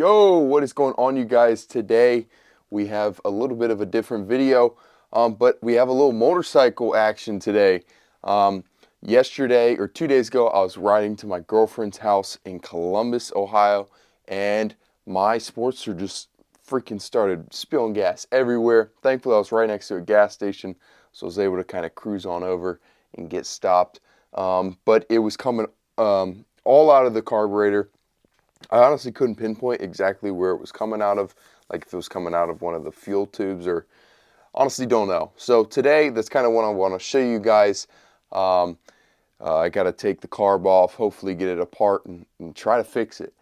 Yo, what is going on, you guys? Today we have a little bit of a different video, but we have a little motorcycle action today. Yesterday or 2 days ago, I was riding to my girlfriend's house in Columbus, Ohio, and my Sportster just freaking started spilling gas everywhere. Thankfully, I was right next to a gas station, so I was able to kind of cruise on over and get stopped. But it was coming all out of the carburetor. I honestly couldn't pinpoint exactly where it was coming out of, like if it was coming out of one of the fuel tubes, or honestly don't know. So today, that's kind of what I want to show you guys. I got to take the carb off, hopefully get it apart and try to fix it.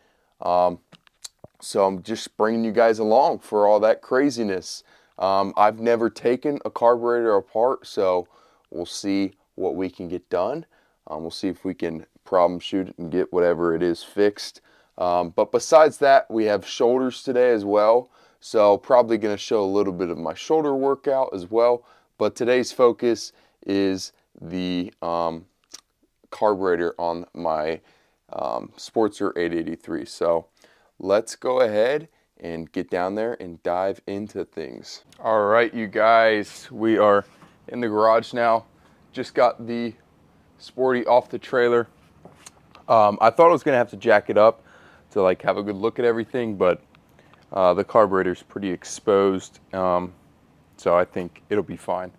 So I'm just bringing you guys along for all that craziness. I've never taken a carburetor apart, so we'll see what we can get done. We'll see if we can problem shoot it and get whatever it is fixed. But besides that, we have shoulders today as well. So probably going to show a little bit of my shoulder workout as well. But today's focus is the carburetor on my Sportster 883. So let's go ahead and get down there and dive into things. All right, you guys, we are in the garage now. Just got the Sporty off the trailer. I thought I was going to have to jack it up to like have a good look at everything, but the carburetor's pretty exposed, so I think it'll be fine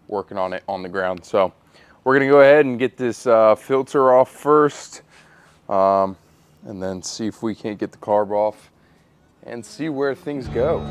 working on it on the ground. So we're gonna go ahead and get this filter off first, and then see if we can't get the carb off and see where things go.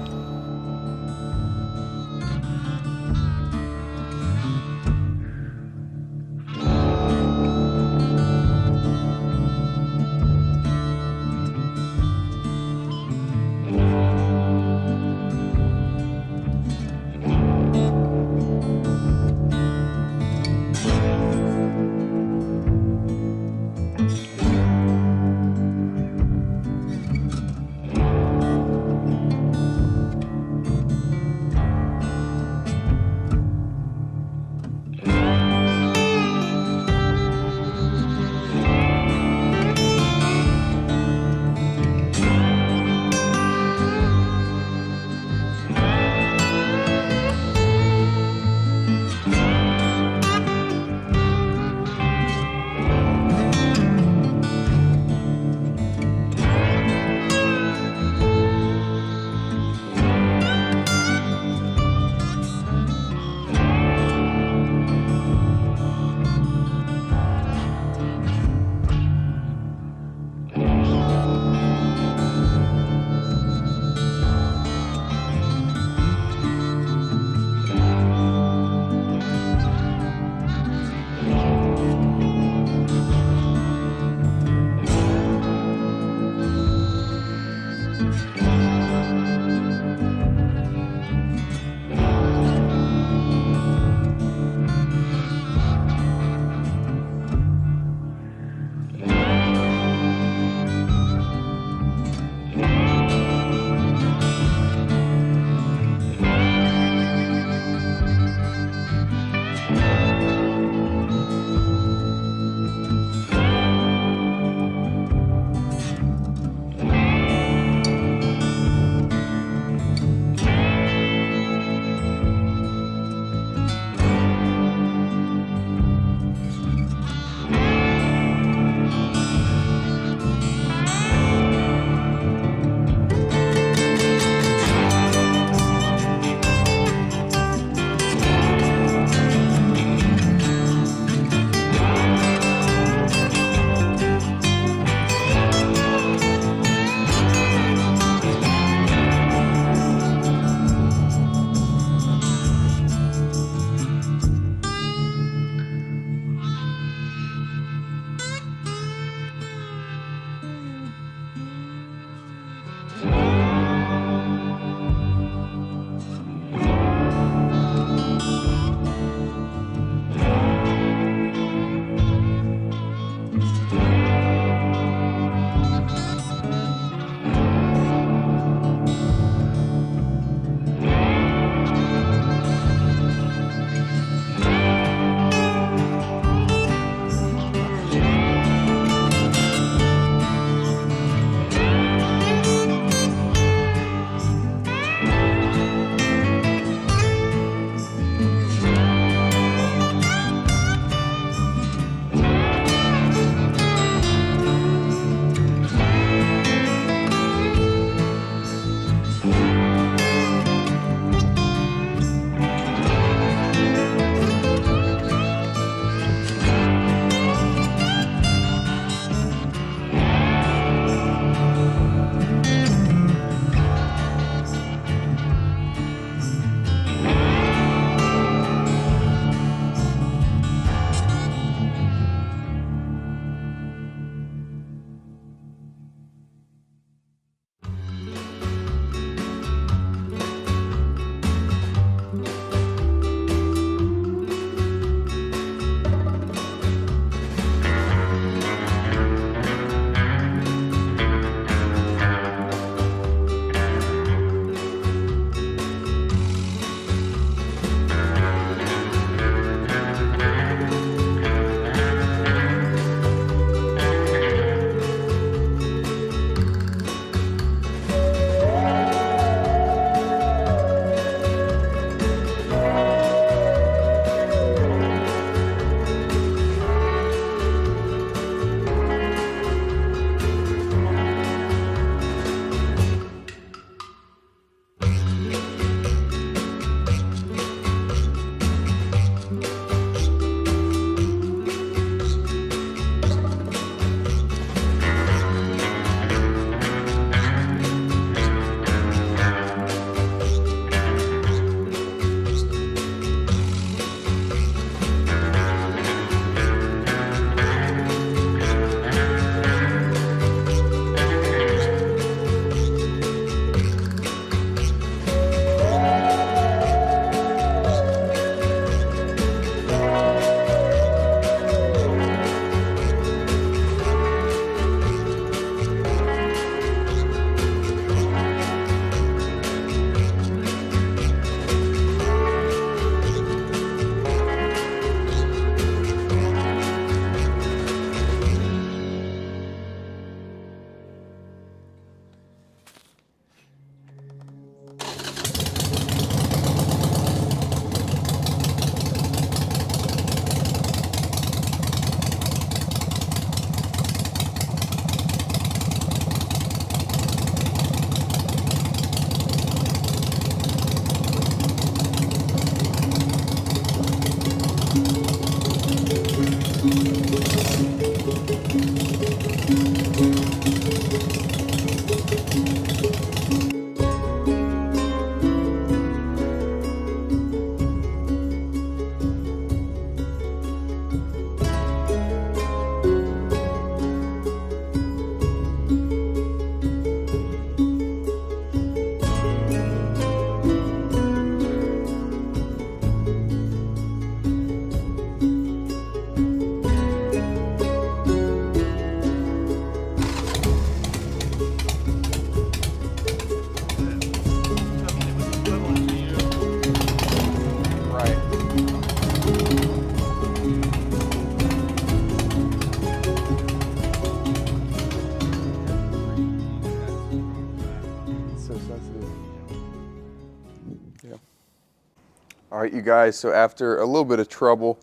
Alright, you guys, so after a little bit of trouble,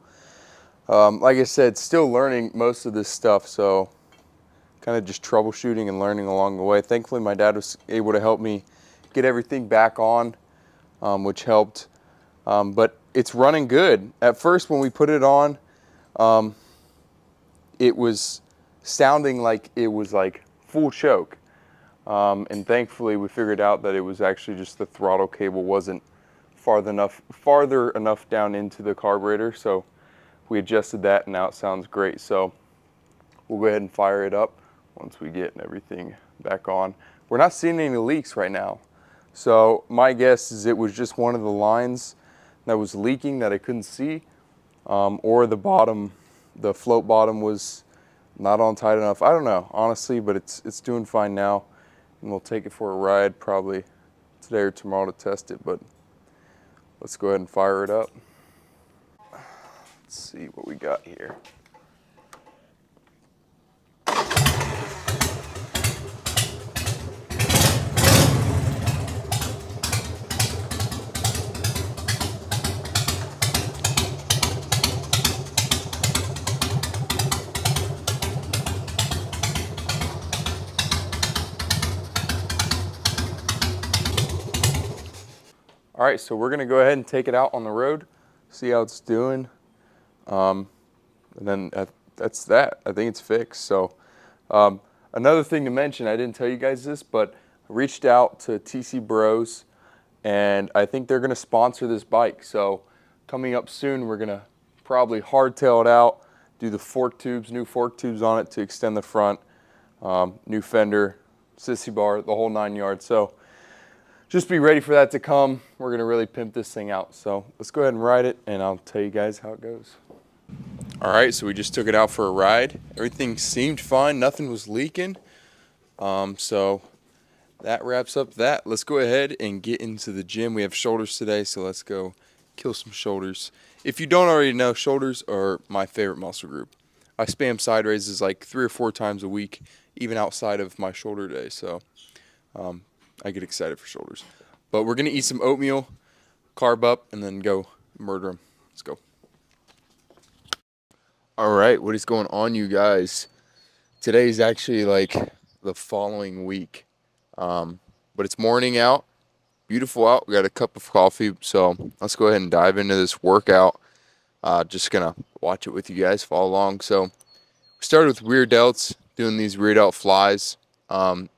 like I said, still learning most of this stuff, so kind of just troubleshooting and learning along the way. Thankfully, my dad was able to help me get everything back on, which helped, but it's running good. At first, when we put it on, it was sounding like it was like full choke, and thankfully we figured out that it was actually just the throttle cable wasn't farther enough down into the carburetor, so we adjusted that and now it sounds great. So we'll go ahead and fire it up once we get everything back on. We're not seeing any leaks right now, so my guess is it was just one of the lines that was leaking that I couldn't see, or the float bottom was not on tight enough. I don't know, honestly, but it's doing fine now, and we'll take it for a ride probably today or tomorrow to test it, but let's go ahead and fire it up. Let's see what we got here. All right, so we're gonna go ahead and take it out on the road, see how it's doing, and then that's that. I think it's fixed. So another thing to mention, I didn't tell you guys this, but I reached out to TC Bros, and I think they're gonna sponsor this bike. So coming up soon, we're gonna probably hardtail it out, do the new fork tubes on it to extend the front, new fender, sissy bar, the whole 9 yards. So just be ready for that to come. We're gonna really pimp this thing out. So let's go ahead and ride it and I'll tell you guys how it goes. All right, so we just took it out for a ride. Everything seemed fine, nothing was leaking. So that wraps up that. Let's go ahead and get into the gym. We have shoulders today, so let's go kill some shoulders. If you don't already know, shoulders are my favorite muscle group. I spam side raises like 3 or 4 times a week, even outside of my shoulder day. So I get excited for shoulders. But we're going to eat some oatmeal, carb up, and then go murder them. Let's go. All right, what is going on, you guys? Today is actually like the following week. But it's morning out, beautiful out. We got a cup of coffee, so let's go ahead and dive into this workout. Just going to watch it with you guys, follow along. So we started with rear delts, doing these rear delt flies.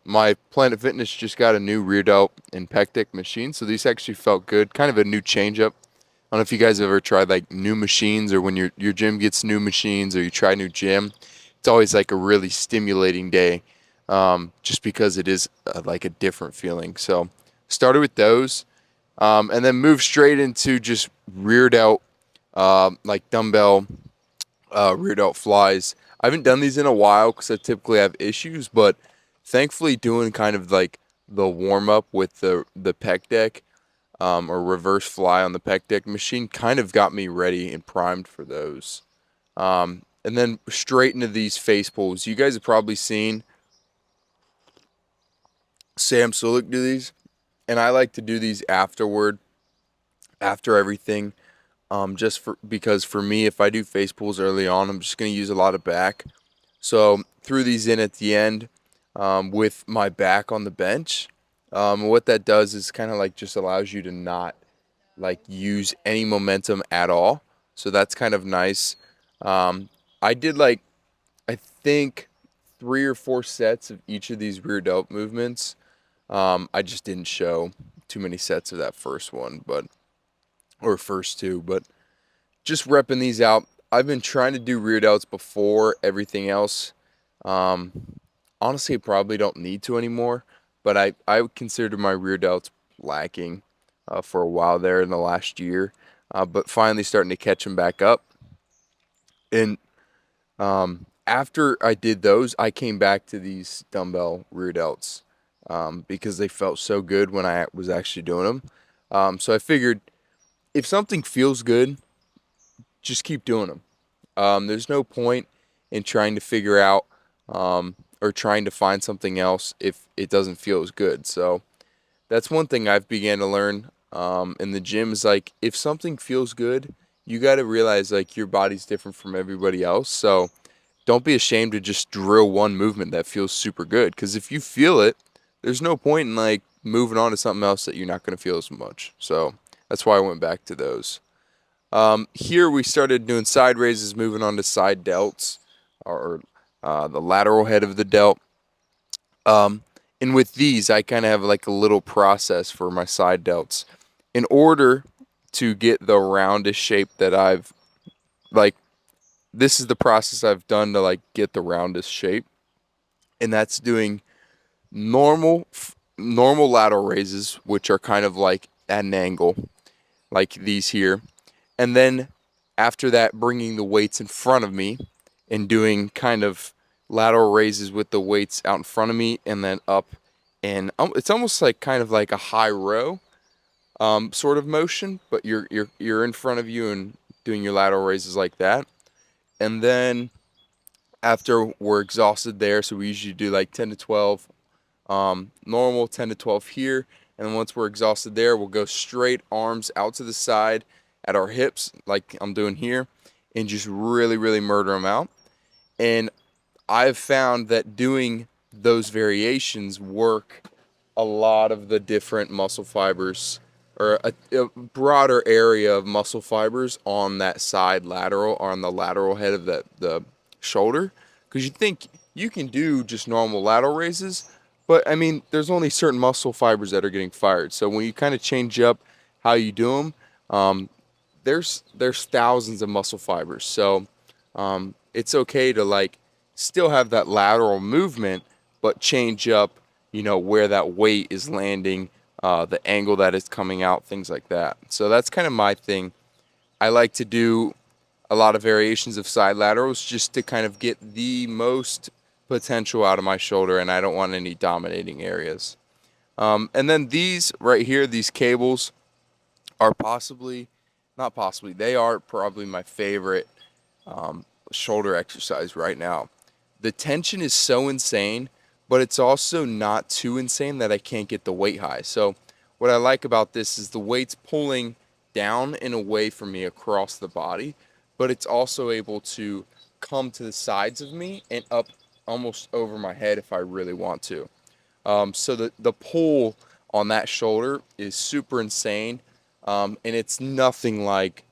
My Planet Fitness just got a new rear delt and pec deck machine, so these actually felt good. Kind of a new change up. I don't know if you guys have ever tried like new machines, or when your gym gets new machines or you try new gym. It's always like a really stimulating day, just because it is like a different feeling. So started with those, and then moved straight into just rear delt, like dumbbell rear delt flies. I haven't done these in a while because I typically have issues, but thankfully doing kind of like the warm up with the pec deck, or reverse fly on the pec deck machine kind of got me ready and primed for those. And then straight into these face pulls. You guys have probably seen Sam Sulik do these, and I like to do these after everything. Because for me, if I do face pulls early on, I'm just going to use a lot of back. So threw these in at the end, with my back on the bench. What that does is kind of like just allows you to not like use any momentum at all. So that's kind of nice. I did like, I think 3 or 4 sets of each of these rear delt movements. I just didn't show too many sets of that first one, or first 2, but just repping these out. I've been trying to do rear delts before everything else. Honestly, I probably don't need to anymore, but I considered my rear delts lacking for a while there in the last year, but finally starting to catch them back up. And after I did those, I came back to these dumbbell rear delts, because they felt so good when I was actually doing them. So I figured if something feels good, just keep doing them. There's no point in trying to figure out, or trying to find something else if it doesn't feel as good. So that's one thing I've began to learn. in the gym is like, if something feels good, you got to realize like your body's different from everybody else. So don't be ashamed to just drill one movement that feels super good. Because if you feel it, there's no point in like moving on to something else that you're not going to feel as much. So that's why I went back to those. Here we started doing side raises, moving on to side delts, or the lateral head of the delt. Um, and with these, I kind of have like a little process for my side delts. In order to get the roundest shape that I've like, this is the process I've done to like get the roundest shape, and that's doing normal lateral raises, which are kind of like at an angle, like these here. And then after that, bringing the weights in front of me and doing kind of lateral raises with the weights out in front of me and then up. And it's almost like kind of like a high row sort of motion, but you're in front of you and doing your lateral raises like that. And then after we're exhausted there, so we usually do like 10 to 12 normal, 10 to 12 here. And then once we're exhausted there, we'll go straight arms out to the side at our hips, like I'm doing here, and just really, really murder them out. And I've found that doing those variations work a lot of the different muscle fibers, or a broader area of muscle fibers on that side lateral, or on the lateral head of the shoulder. Because you think you can do just normal lateral raises, but I mean, there's only certain muscle fibers that are getting fired. So when you kind of change up how you do them, there's thousands of muscle fibers. So it's okay to like still have that lateral movement, but change up, where that weight is landing, the angle that it's coming out, things like that. So that's kind of my thing. I like to do a lot of variations of side laterals just to kind of get the most potential out of my shoulder, and I don't want any dominating areas. And then these right here, these cables are not possibly, they are probably my favorite shoulder exercise right now. The tension is so insane, but it's also not too insane that I can't get the weight high. So what I like about this is the weight's pulling down and away from me across the body, but it's also able to come to the sides of me and up almost over my head if I really want to. So the pull on that shoulder is super insane, and it's nothing like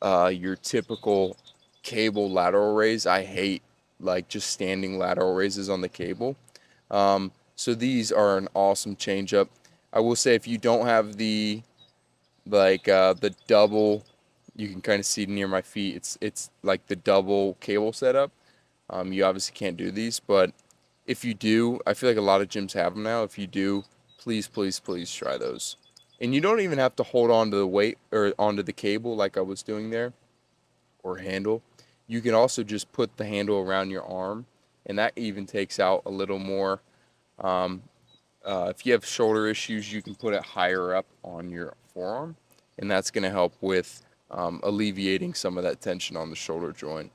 your typical cable lateral raise. I hate like just standing lateral raises on the cable. So these are an awesome change up. I will say if you don't have the double, you can kind of see near my feet. It's like the double cable setup. You obviously can't do these, but if you do, I feel like a lot of gyms have them now. If you do, please, please, please try those. And you don't even have to hold on to the weight or onto the cable like I was doing there, or handle. You can also just put the handle around your arm, and that even takes out a little more. Um, if you have shoulder issues, you can put it higher up on your forearm, and that's going to help with alleviating some of that tension on the shoulder joint.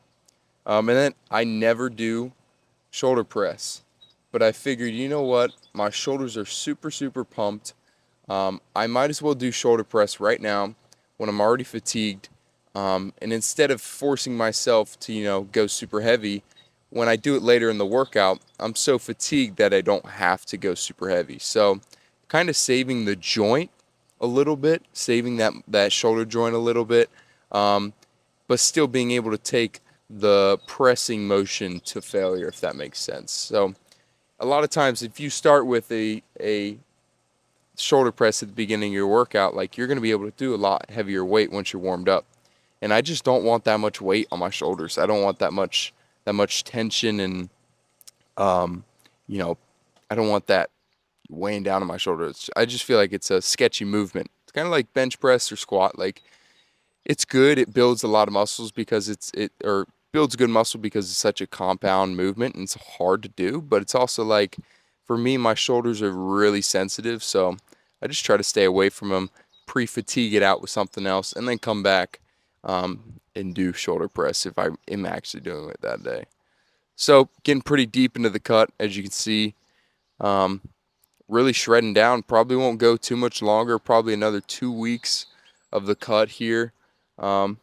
And then I never do shoulder press, but I figured, you know what? My shoulders are super, super pumped. I might as well do shoulder press right now when I'm already fatigued. And instead of forcing myself to, go super heavy, when I do it later in the workout, I'm so fatigued that I don't have to go super heavy. So kind of saving the joint a little bit, saving that shoulder joint a little bit, but still being able to take the pressing motion to failure, if that makes sense. So a lot of times if you start with a shoulder press at the beginning of your workout, like you're going to be able to do a lot heavier weight once you're warmed up. And I just don't want that much weight on my shoulders. I don't want that much tension, and um, you know, I don't want that weighing down on my shoulders. I just feel like it's a sketchy movement. It's kind of like bench press or squat. Like it's good. It builds a lot of muscles because or builds good muscle because it's such a compound movement and it's hard to do. But it's also like, for me, my shoulders are really sensitive, so I just try to stay away from them, pre-fatigue it out with something else, and then come back and do shoulder press if I am actually doing it that day. So getting pretty deep into the cut, as you can see. Um, really shredding down. Probably won't go too much longer, probably another 2 weeks of the cut here. Um,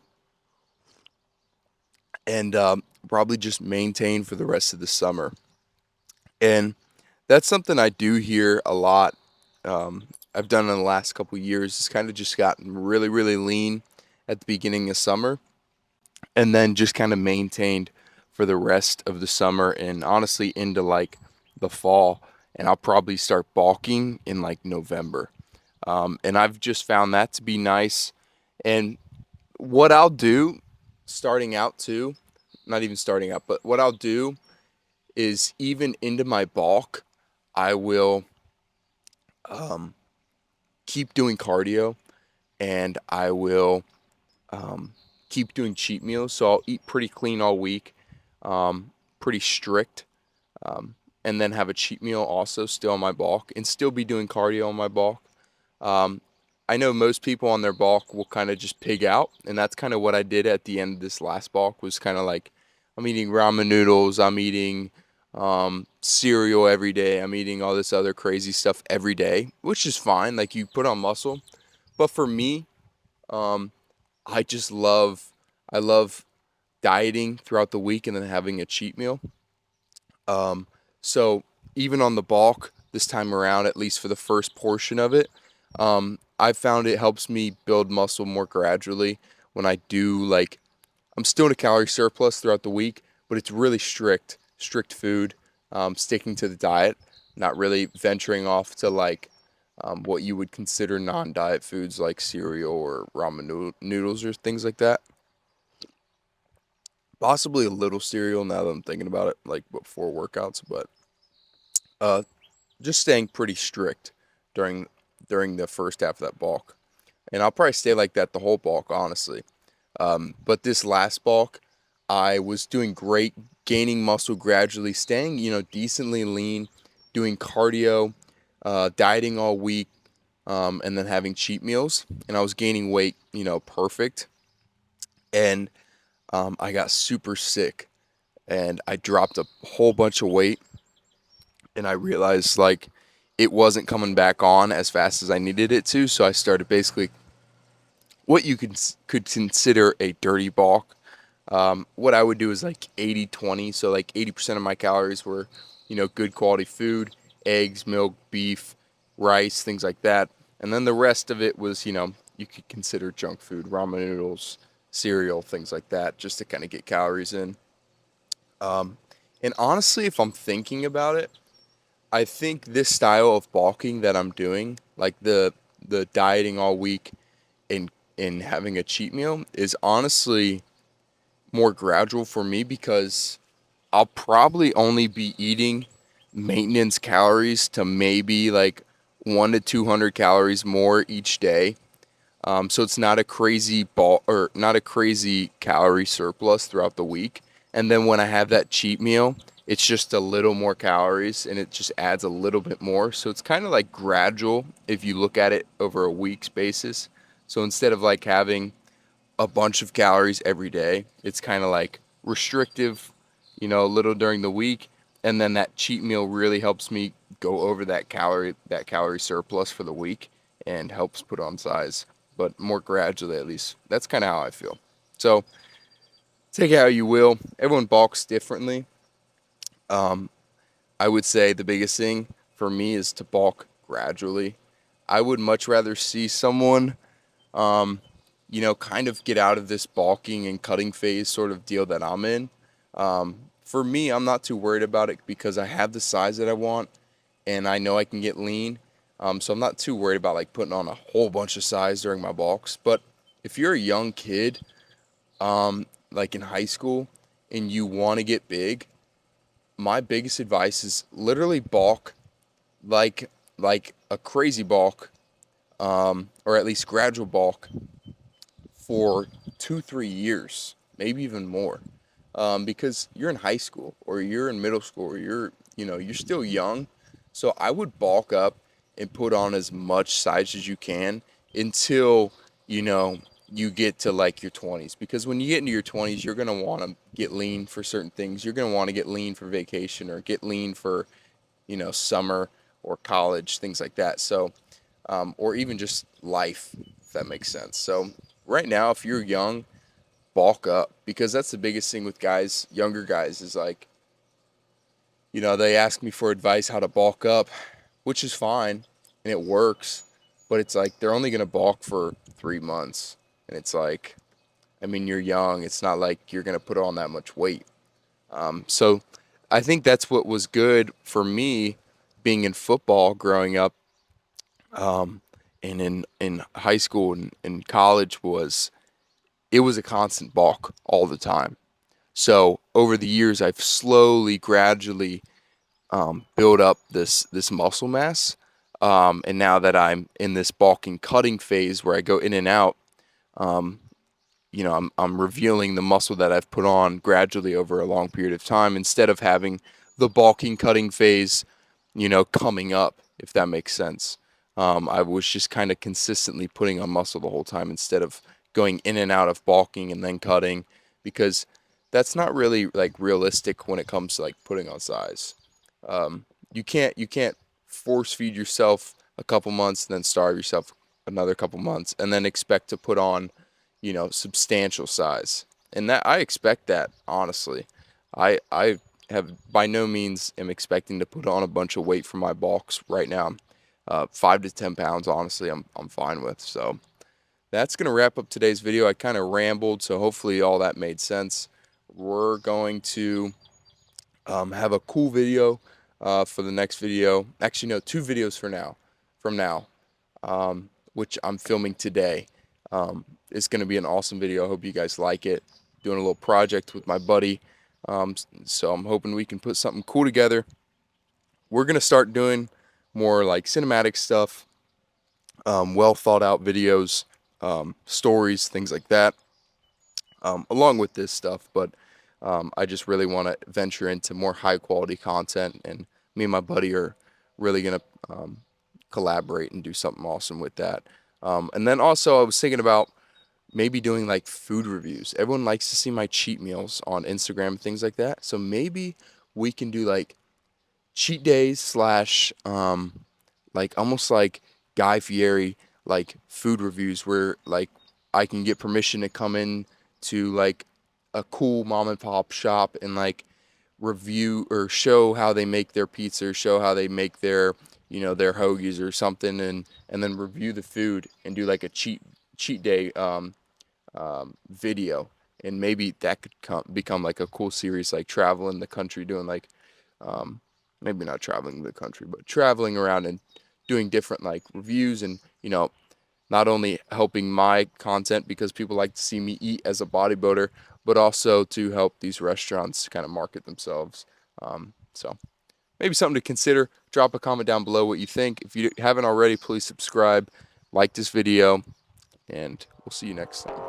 and probably just maintain for the rest of the summer. And that's something I do here a lot. I've done in the last couple years. It's kind of just gotten really, really lean at the beginning of summer, and then just kind of maintained for the rest of the summer and honestly into like the fall. And I'll probably start bulking in like November. And I've just found that to be nice. And what I'll do starting out too, not even starting out, but what I'll do is even into my bulk, I will keep doing cardio and I will keep doing cheat meals. So I'll eat pretty clean all week, pretty strict, and then have a cheat meal also still on my bulk and still be doing cardio on my bulk. Um, I know most people on their bulk will kind of just pig out, and that's kind of what I did at the end of this last bulk. Was kind of like, I'm eating ramen noodles, I'm eating cereal every day, I'm eating all this other crazy stuff every day, which is fine. Like you put on muscle, but for me, um, I just I love dieting throughout the week and then having a cheat meal. Um, so even on the bulk this time around, at least for the first portion of it, I found it helps me build muscle more gradually when I do like I'm still in a calorie surplus throughout the week, but it's really strict food, sticking to the diet, not really venturing off to like what you would consider non-diet foods like cereal or noodles or things like that. Possibly a little cereal now that I'm thinking about it, like before workouts, but uh, just staying pretty strict during the first half of that bulk. And I'll probably stay like that the whole bulk, honestly. But this last bulk, I was doing great, gaining muscle gradually, staying, decently lean, doing cardio, dieting all week, and then having cheat meals. And I was gaining weight, perfect. And I got super sick and I dropped a whole bunch of weight. And I realized like it wasn't coming back on as fast as I needed it to. So I started basically what you could consider a dirty bulk. What I would do is like 80-20. So like 80% of my calories were, good quality food, eggs, milk, beef, rice, things like that. And then the rest of it was, you could consider junk food, ramen noodles, cereal, things like that, just to kind of get calories in. Um, and honestly, if I'm thinking about it, I think this style of bulking that I'm doing, like the dieting all week and having a cheat meal, is honestly more gradual for me because I'll probably only be eating maintenance calories to maybe like 1 to 200 calories more each day. So it's not a crazy ball or not a crazy calorie surplus throughout the week. And then when I have that cheat meal, it's just a little more calories and it just adds a little bit more. So it's kind of like gradual if you look at it over a week's basis. So instead of like having a bunch of calories every day. It's kind of like restrictive, a little during the week, and then that cheat meal really helps me go over that calorie surplus for the week and helps put on size, but more gradually at least. That's kind of how I feel. So take it how you will. Everyone bulks differently. Um, I would say the biggest thing for me is to bulk gradually. I would much rather see someone um, kind of get out of this bulking and cutting phase sort of deal that I'm in. For me, I'm not too worried about it because I have the size that I want and I know I can get lean. So I'm not too worried about like putting on a whole bunch of size during my bulks. But if you're a young kid, like in high school, and you want to get big, my biggest advice is literally bulk like a crazy bulk, or at least gradual bulk for 2, 3 years, maybe even more, because you're in high school or you're in middle school or you're still young. So I would bulk up and put on as much size as you can until you know you get to like your 20s. Because when you get into your 20s, you're gonna want to get lean for certain things. You're gonna want to get lean for vacation or get lean for summer or college, things like that. So, or even just life, if that makes sense. So right now, if you're young, bulk up, because that's the biggest thing with guys, younger guys, is like, they ask me for advice how to bulk up, which is fine and it works, but it's like they're only going to bulk for 3 months. And it's like, I mean, you're young. It's not like you're going to put on that much weight. So I think that's what was good for me being in football growing up, and in high school and in college, was it was a constant bulk all the time. So over the years, I've slowly, gradually build up this muscle mass. And now that I'm in this bulking cutting phase where I go in and out, I'm revealing the muscle that I've put on gradually over a long period of time, instead of having the bulking cutting phase, coming up, if that makes sense. I was just kind of consistently putting on muscle the whole time, instead of going in and out of bulking and then cutting, because that's not really like realistic when it comes to like putting on size. You can't force feed yourself a couple months and then starve yourself another couple months and then expect to put on, substantial size. And that I expect that, honestly. I have by no means am expecting to put on a bunch of weight for my bulks right now. 5 to 10 pounds, honestly, I'm fine with. So that's gonna wrap up today's video. I kind of rambled, so hopefully all that made sense. We're going to have a cool video for the next video. Actually, no, 2 videos for now. From now, which I'm filming today. It's going to be an awesome video. I hope you guys like it. Doing a little project with my buddy. So I'm hoping we can put something cool together. We're going to start doing more like cinematic stuff, well thought out videos, stories, things like that, along with this stuff. But I just really want to venture into more high quality content, and me and my buddy are really going to collaborate and do something awesome with that. And then also I was thinking about maybe doing like food reviews. Everyone likes to see my cheat meals on Instagram and things like that. So maybe we can do like cheat days slash like almost like Guy Fieri like food reviews, where like I can get permission to come in to like a cool mom and pop shop and like review or show how they make their pizza, show how they make their their hoagies or something, and then review the food and do like a cheat day video. And maybe that could become like a cool series, like traveling the country, doing like maybe not traveling the country, but traveling around and doing different like reviews, and not only helping my content because people like to see me eat as a bodybuilder, but also to help these restaurants kind of market themselves. So maybe something to consider. Drop a comment down below what you think. If you haven't already, please subscribe, like this video, and we'll see you next time.